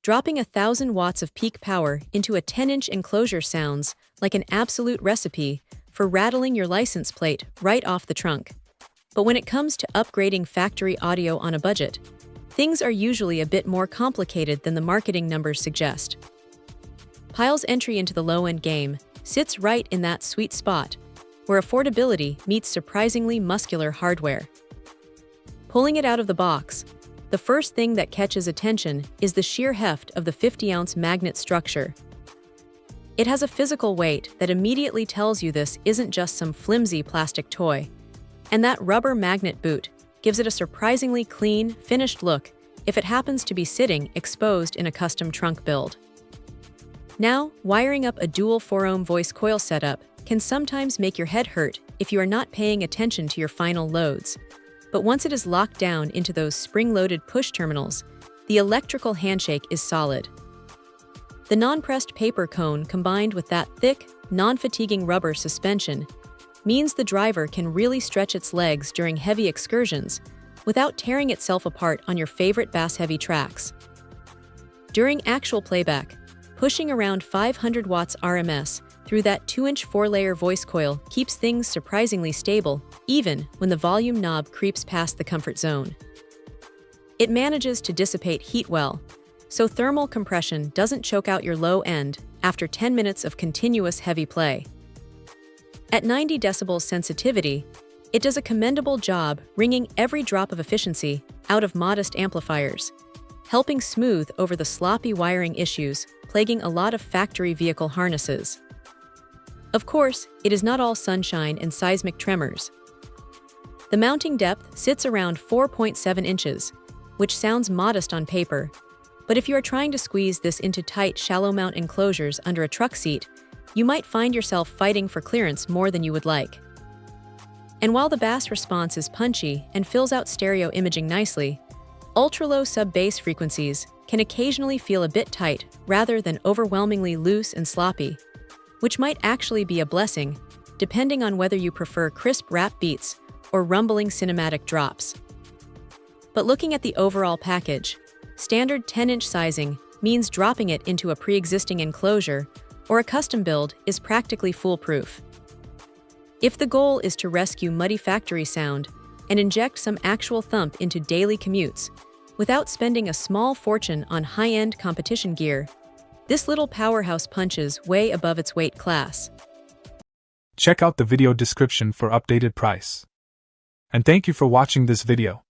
Dropping 1,000 watts of peak power into a 10-inch enclosure sounds like an absolute recipe for rattling your license plate right off the trunk. But when it comes to upgrading factory audio on a budget, things are usually a bit more complicated than the marketing numbers suggest. Pyle's entry into the low-end game sits right in that sweet spot, where affordability meets surprisingly muscular hardware. Pulling it out of the box, the first thing that catches attention is the sheer heft of the 50-ounce magnet structure. It has a physical weight that immediately tells you this isn't just some flimsy plastic toy, and that rubber magnet boot gives it a surprisingly clean, finished look if it happens to be sitting exposed in a custom trunk build. Now, wiring up a dual 4-ohm voice coil setup can sometimes make your head hurt if you are not paying attention to your final loads. But once it is locked down into those spring-loaded push terminals, the electrical handshake is solid. The non-pressed paper cone combined with that thick, non-fatiguing rubber suspension means the driver can really stretch its legs during heavy excursions without tearing itself apart on your favorite bass-heavy tracks. During actual playback, pushing around 500 watts RMS through that 2-inch 4-layer voice coil keeps things surprisingly stable, even when the volume knob creeps past the comfort zone. It manages to dissipate heat well, so thermal compression doesn't choke out your low end after 10 minutes of continuous heavy play. At 90 decibels sensitivity, it does a commendable job wringing every drop of efficiency out of modest amplifiers, helping smooth over the sloppy wiring issues plaguing a lot of factory vehicle harnesses. Of course, it is not all sunshine and seismic tremors. The mounting depth sits around 4.7 inches, which sounds modest on paper, but if you are trying to squeeze this into tight, shallow mount enclosures under a truck seat, you might find yourself fighting for clearance more than you would like. And while the bass response is punchy and fills out stereo imaging nicely, ultra-low sub-bass frequencies can occasionally feel a bit tight rather than overwhelmingly loose and sloppy, which might actually be a blessing, depending on whether you prefer crisp rap beats or rumbling cinematic drops. But looking at the overall package, standard 10-inch sizing means dropping it into a pre-existing enclosure or a custom build is practically foolproof. If the goal is to rescue muddy factory sound and inject some actual thump into daily commutes, without spending a small fortune on high-end competition gear, this little powerhouse punches way above its weight class. Check out the video description for updated price. And thank you for watching this video.